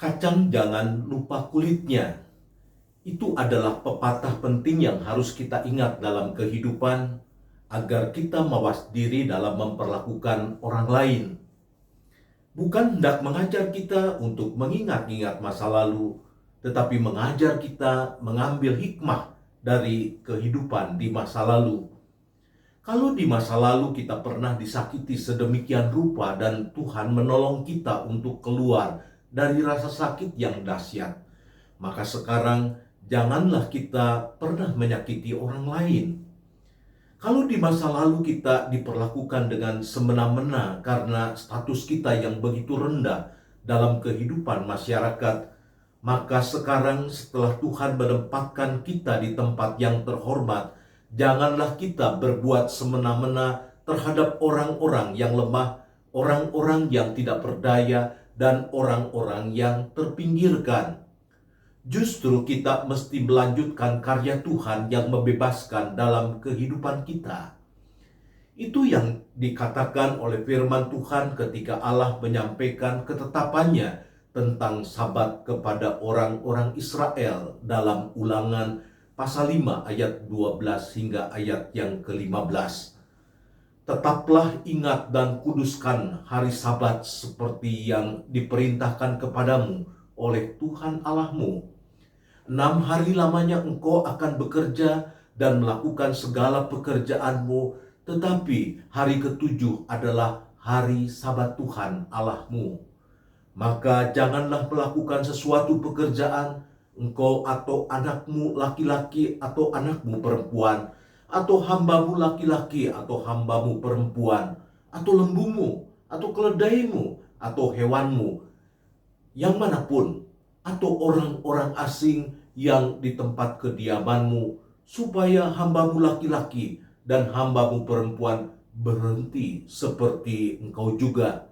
Kacang jangan lupa kulitnya. Itu adalah pepatah penting yang harus kita ingat dalam kehidupan agar kita mawas diri dalam memperlakukan orang lain. Bukan hendak mengajar kita untuk mengingat-ingat masa lalu, tetapi mengajar kita mengambil hikmah dari kehidupan di masa lalu. Kalau di masa lalu kita pernah disakiti sedemikian rupa dan Tuhan menolong kita untuk keluar dari rasa sakit yang dahsyat, maka sekarang janganlah kita pernah menyakiti orang lain. Kalau di masa lalu kita diperlakukan dengan semena-mena karena status kita yang begitu rendah dalam kehidupan masyarakat, maka sekarang setelah Tuhan menempatkan kita di tempat yang terhormat, janganlah kita berbuat semena-mena terhadap orang-orang yang lemah, orang-orang yang tidak berdaya, dan orang-orang yang terpinggirkan. Justru kita mesti melanjutkan karya Tuhan yang membebaskan dalam kehidupan kita. Itu yang dikatakan oleh firman Tuhan ketika Allah menyampaikan ketetapannya tentang Sabat kepada orang-orang Israel dalam Ulangan pasal 5 ayat 12 hingga ayat yang ke-15. Tetaplah ingat dan kuduskan hari Sabat seperti yang diperintahkan kepadamu oleh Tuhan Allahmu. 6 hari lamanya engkau akan bekerja dan melakukan segala pekerjaanmu, tetapi hari ke-7 adalah hari Sabat Tuhan Allahmu. Maka janganlah melakukan sesuatu pekerjaan, engkau atau anakmu laki-laki atau anakmu perempuan, atau hambamu laki-laki atau hambamu perempuan, atau lembumu, atau keledaimu, atau hewanmu, yang manapun, atau orang-orang asing yang di tempat kediamanmu, supaya hambamu laki-laki dan hambamu perempuan berhenti seperti engkau juga.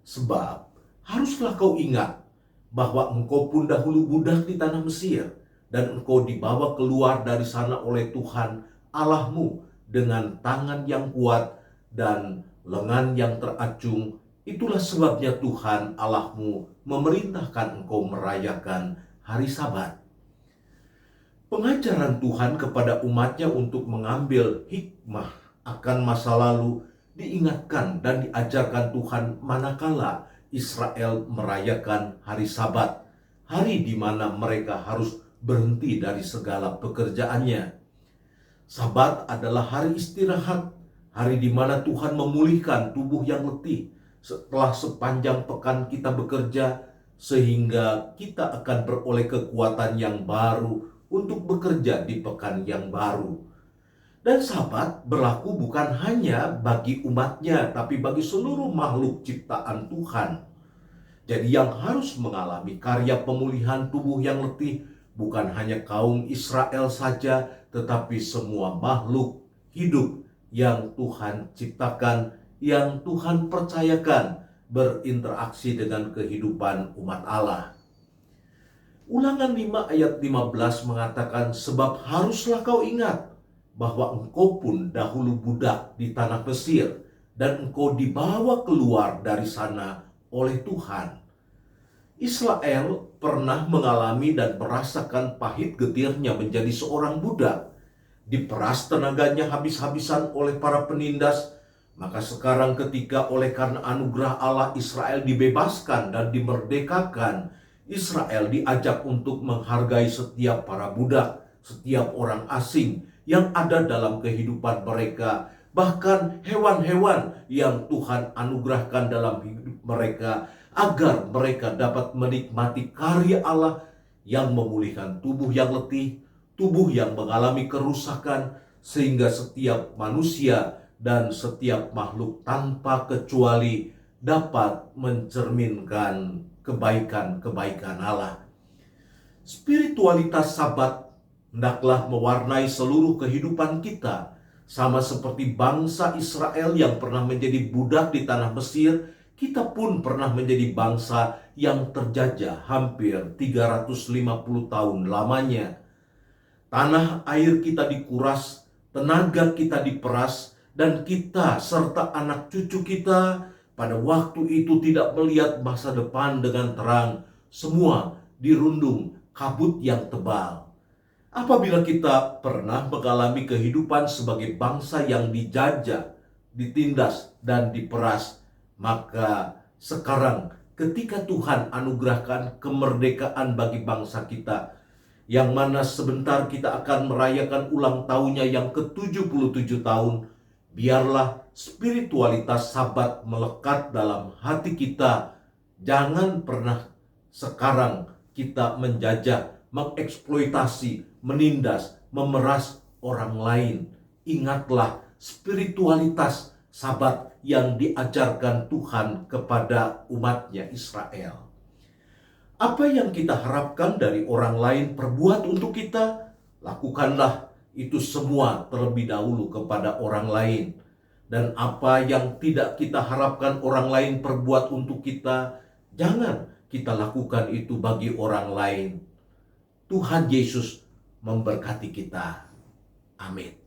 Sebab haruslah kau ingat bahwa engkau pun dahulu budak di tanah Mesir, dan engkau dibawa keluar dari sana oleh Tuhan Allahmu dengan tangan yang kuat dan lengan yang teracung. Itulah sebabnya Tuhan Allahmu memerintahkan engkau merayakan hari Sabat. Pengajaran Tuhan kepada umatnya untuk mengambil hikmah akan masa lalu diingatkan dan diajarkan Tuhan manakala Israel merayakan hari Sabat, hari di mana mereka harus berhenti dari segala pekerjaannya. Sabat adalah hari istirahat, hari di mana Tuhan memulihkan tubuh yang letih setelah sepanjang pekan kita bekerja, sehingga kita akan beroleh kekuatan yang baru untuk bekerja di pekan yang baru. Dan Sabat berlaku bukan hanya bagi umatnya, tapi bagi seluruh makhluk ciptaan Tuhan. Jadi yang harus mengalami karya pemulihan tubuh yang letih bukan hanya kaum Israel saja, tetapi semua makhluk hidup yang Tuhan ciptakan, yang Tuhan percayakan berinteraksi dengan kehidupan umat Allah. Ulangan 5 ayat 15 mengatakan, sebab haruslah kau ingat bahwa engkau pun dahulu budak di tanah Mesir, dan engkau dibawa keluar dari sana oleh Tuhan. Israel pernah mengalami dan merasakan pahit getirnya menjadi seorang budak. Diperas tenaganya habis-habisan oleh para penindas. Maka sekarang ketika oleh karena anugerah Allah Israel dibebaskan dan dimerdekakan, Israel diajak untuk menghargai setiap para budak, setiap orang asing yang ada dalam kehidupan mereka, bahkan hewan-hewan yang Tuhan anugerahkan dalam hidup mereka, agar mereka dapat menikmati karya Allah yang memulihkan tubuh yang letih, tubuh yang mengalami kerusakan, sehingga setiap manusia dan setiap makhluk tanpa kecuali dapat mencerminkan kebaikan-kebaikan Allah. Spiritualitas Sabat hendaklah mewarnai seluruh kehidupan kita, sama seperti bangsa Israel yang pernah menjadi budak di tanah Mesir. Kita pun pernah menjadi bangsa yang terjajah hampir 350 tahun lamanya. Tanah air kita dikuras, tenaga kita diperas, dan kita serta anak cucu kita pada waktu itu tidak melihat masa depan dengan terang. semua dirundung kabut yang tebal. Apabila kita pernah mengalami kehidupan sebagai bangsa yang dijajah, ditindas, dan diperas, maka sekarang ketika Tuhan anugerahkan kemerdekaan bagi bangsa kita, yang mana sebentar kita akan merayakan ulang tahunnya yang ke-77 tahun, biarlah spiritualitas Sabat melekat dalam hati kita. Jangan pernah sekarang kita menjajah, mengeksploitasi, menindas, memeras orang lain. Ingatlah spiritualitas Sabat yang diajarkan Tuhan kepada umatnya Israel. Apa yang kita harapkan dari orang lain perbuat untuk kita, lakukanlah itu semua terlebih dahulu kepada orang lain. Dan apa yang tidak kita harapkan orang lain perbuat untuk kita, jangan kita lakukan itu bagi orang lain. Tuhan Yesus memberkati kita. Amin.